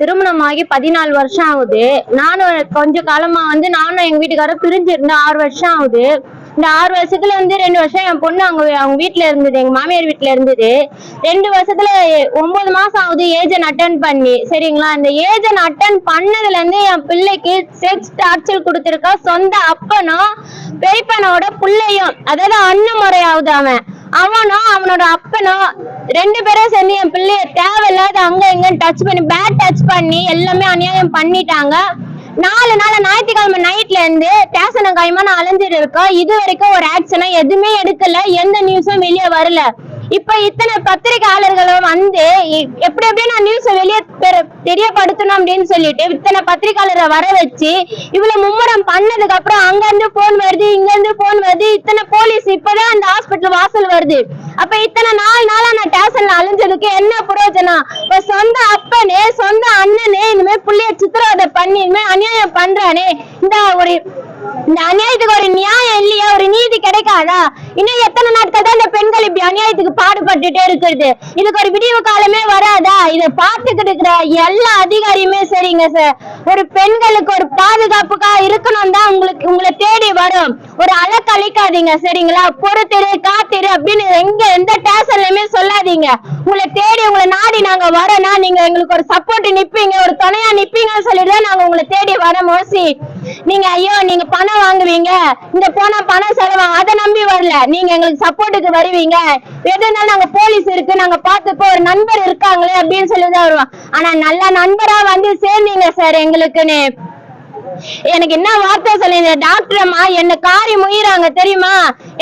திருமணமாகி 14 வருஷம் ஆகுது. நானும் கொஞ்ச காலமா நானும் எங்க வீட்டுக்காரரும் பிரிஞ்சிருந்தேன். 6 வருஷம் ஆகுது. இந்த 6 வருஷத்துல 2 வருஷம் என் பொண்ணு அவங்க வீட்டுல இருந்தது, எங்க மாமியார் வீட்டுல இருந்தது. 2 வருஷத்துல 9 மாசம் ஆகுது ஏஜன் அட்டன் பண்ணி. சரிங்களா, இந்த ஏஜன் அட்டன் பண்ணதுல இருந்து என் பிள்ளைக்கு செக்ஸ் டார்ச்சர் கொடுத்திருக்கா. சொந்த அப்பனும் பெரியப்பனோட பிள்ளையும், அதாவது அண்ணன் முறையாவது அவனும் அவனோட அப்பனும் 2 பேரும் சேர்ந்து என் பிள்ளைய தேவையில்லாத அங்க எங்க டச் பண்ணி பேட் டச் பண்ணி எல்லாமே அநியாயம் பண்ணிட்டாங்க. 4 நாள் ஞாயிற்றுக்கிழமை நைட்ல இருந்து ஸ்டேஷன் கைமா அலைஞ்சிட்டு இருக்கோம். இது வரைக்கும் ஒரு ஆக்ஷனா எதுவுமே எடுக்கல, எந்த நியூஸும் வெளியே வரல. இப்ப இத்தனை பத்திரிகையாளர்களும் எப்படி நான் நியூஸ வெளியே தெரியப்படுத்தணும் அப்படின்னு சொல்லிட்டு இத்தனை பத்திரிகையாளரை வர வச்சு இவ்வளவு மும்முரம் பண்ணதுக்கு அப்புறம் அங்க இருந்து போன் வருது, இங்க இருந்து போன் வருது. இத்தனை போலீஸ் இப்பதான் அந்த ஹாஸ்பிட்டல் வாசல் வருது. அப்ப இத்தனை 4 நாளா நான் ஸ்டேஷன்ல அலைஞ்சதுக்கு என்ன பிரயோஜனம்? சொந்த அப்பனே சொந்த அண்ணனே இனிமே புள்ளைய சித்திரவதை பண்ணி இனிமே அநியாயம் பண்றானே, இந்த அநியாயத்துக்கு ஒரு நியாயம் இல்லையா? ஒரு நீதி கிடைக்காதா? இன்னும் எத்தனை நாட்கள் தான் இந்த பெண்கள் இப்படி அநியாயத்துக்கு பாடுபட்டுட்டே இருக்கிறது? இதுக்கு ஒரு விடிவு காலமே வராதா? இதை பார்த்துக்கிட்டு இருக்கிற எல்லா அதிகாரியுமே சரிங்க சார், ஒரு பெண்களுக்கு ஒரு பாதுகாப்புக்கா இருக்கணும் தான் உங்களை தேடி வரும். ஒரு அலக்களிக்காதீங்க சரிங்களா? பொறுத்திரு காத்திரு அப்படின்னு எந்த ஸ்டேஷன்லயுமே சொல்லாதீங்க. உங்களை தேடி உங்களை நாடி நாங்க வரோம்னா நீங்க எங்களுக்கு ஒரு சப்போர்ட் நிப்பீங்க, ஒரு துணையா நிப்பீங்கன்னு சொல்லிட்டு நாங்க உங்களை தேடி வர. மோசி நீங்க ஐயோ நீங்க பணம் வாங்குவீங்க, இந்த போனா பணம் செலவாங்க, அதை நம்பி வரல. நீங்க எங்களுக்கு சப்போர்ட்டுக்கு வருவீங்க, எதுனாலும் நாங்க போலீஸ் இருக்கு நாங்க பாத்துப்போ, ஒரு நண்பர் இருக்காங்களே அப்படின்னு சொல்லிதான் வருவோம். ஆனா நல்ல நண்பரா சேர்ந்தீங்க சார் எங்களுக்குன்னு. எனக்கு என்ன வார்த்தை சொல்லுங்க டாக்டர் அம்மா, என்ன காரி முயிறாங்க தெரியுமா?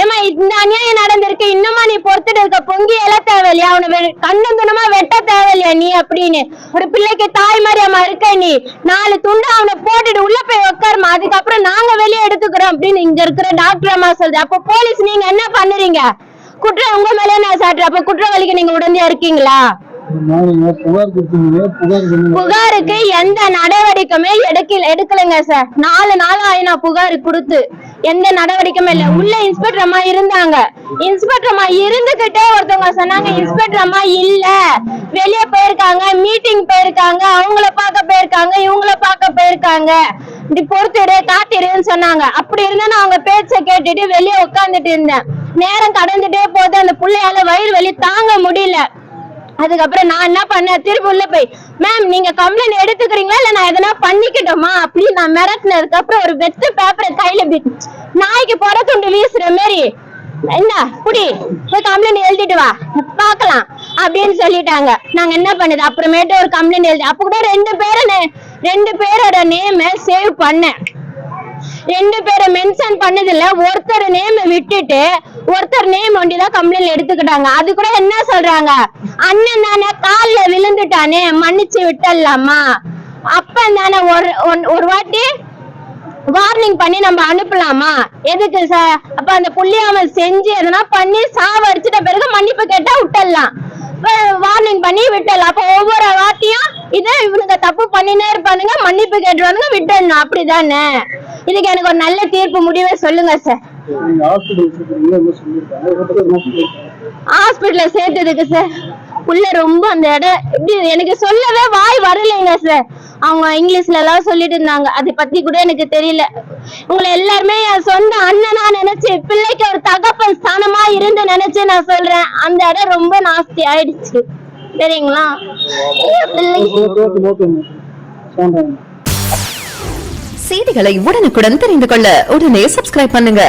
ஏமா இந்த அநியாயம் நடந்திருக்கு, இன்னுமா நீ பொறுத்துட்டு இருக்க? பொங்கி எழ தேவையில்லையா? அவனை கண்ணந்துணமா வெட்ட தேவையில்லையா நீ அப்படின்னு? ஒரு பிள்ளைக்கு தாய் மாதிரி அம்மா இருக்க நீ. 4 துண்டு அவனை போட்டுட்டு உள்ள போய் உட்காருமா, அதுக்கப்புறம் நாங்க வெளியே எடுத்துக்கிறோம் அப்படின்னு இங்க இருக்கிற டாக்டர் அம்மா சொல்றது. அப்ப போலீஸ் நீங்க என்ன பண்ணுறீங்க? குற்றம் உங்க மேலே நான் சாட்டுறேன். அப்ப குற்றவாளிக்கு நீங்க உடனே இருக்கீங்களா? புகாருக்கு எந்த நடவடிக்கையுமே எடுக்கலைங்க சார். 4 நாள் ஆயினா புகார் கொடுத்து எந்த நடவடிக்கையுமே இல்ல. உள்ள இன்ஸ்பெக்டர் அம்மா இருந்தாங்க. இன்ஸ்பெக்டர் அம்மா இருந்துகிட்டே ஒருத்தவங்க சொன்னாங்க இன்ஸ்பெக்டர் அம்மா இல்ல, வெளியே போயிருக்காங்க, மீட்டிங் போயிருக்காங்க, அவங்கள பார்க்க போயிருக்காங்க, இவங்கள பார்க்க போயிருக்காங்க, இப்படி பொறுத்துடு காத்திருன்னு சொன்னாங்க. அப்படி இருந்தா அவங்க பேச்ச கேட்டுட்டு வெளியே உட்காந்துட்டு இருந்தேன். நேரம் கடந்துட்டே போது அந்த பிள்ளையால வயிறு வலி தாங்க முடியல. அதுக்கப்புறம் நான் என்ன பண்ணேன், திரும்ப உள்ள போய் மேம் நீங்க கம்ப்ளைண்ட் எடுத்துக்கிறீங்களா இல்ல நான் எதனா பண்ணிக்கிட்டோமா அப்படின்னு நான் மிரட்டினதுக்கு அப்புறம் ஒரு வெத்து பேப்பரை கையில நாய்க்கு புற துண்டு வீசுற மாதிரி என்ன புடி போய் கம்ப்ளைண்ட் எழுதிட்டு வா பாக்கலாம் அப்படின்னு சொல்லிட்டாங்க. நாங்க என்ன பண்ணுது அப்புறமேட்டு ஒரு கம்ப்ளைண்ட் எழுதி அப்ப கூட 2 பேரோட நேம் சேவ் பண்ணேன். 2 பேரை மென்ஷன் பண்ணதில்ல, ஒருத்தர் நேம் விட்டுட்டு ஒருத்தர் நேம் ஒண்டிதான் கம்ப்ளைண்ட் எடுத்துக்கிட்டாங்க. அது கூட என்ன சொல்றாங்க, அண்ணன் தானே கால்ல விழுந்துட்டானே மன்னிச்சு விட்டலாமா, அப்பன் தானே ஒரு வாட்டி வார்னிங் பண்ணி நம்ம அனுப்பலாமா, எதுக்கு சார்? அப்ப அந்த புள்ளியாம செஞ்சு எதனா பண்ணி சாவடிச்சிட்ட பிறகு மன்னிப்பு கேட்டா விட்டலாம், வார்னிங் பண்ணி விட்டலாம். அப்ப ஒவ்வொரு வாட்டியும் இதை இவனுங்க தப்பு பண்ணினே இருப்பானுங்க, மன்னிப்பு கேட்டுருவானுங்க, விட்டுடணும். அப்படிதானே? இதுக்கு எனக்கு ஒரு நல்ல தீர்ப்பு முடிவே சொல்லுங்க சார். ஹாஸ்பிட்டல்ல சேர்த்ததுக்கு சார் உள்ள ரொம்ப அந்த இடம் எப்படி எனக்கு சொல்லவே வாய் வரலைங்க சார். அவங்க இங்கிலீஷ்ல எல்லாம் சொல்லிட்டு இருந்தாங்க, அதை பத்தி கூட எனக்கு தெரியல. உங்களை எல்லாருமே என் சொந்த அண்ணனா நினைச்சு பிள்ளைக்கு ஒரு தகப்பன் ஸ்தானமா இருந்து நினைச்சு நான் சொல்றேன். அந்த இடம் ரொம்ப நாஸ்தி ஆயிடுச்சு சரிங்களா? செய்திகளை உடனுக்குடன் தெரிந்து கொள்ள உடனே சப்ஸ்கிரைப் பண்ணுங்க.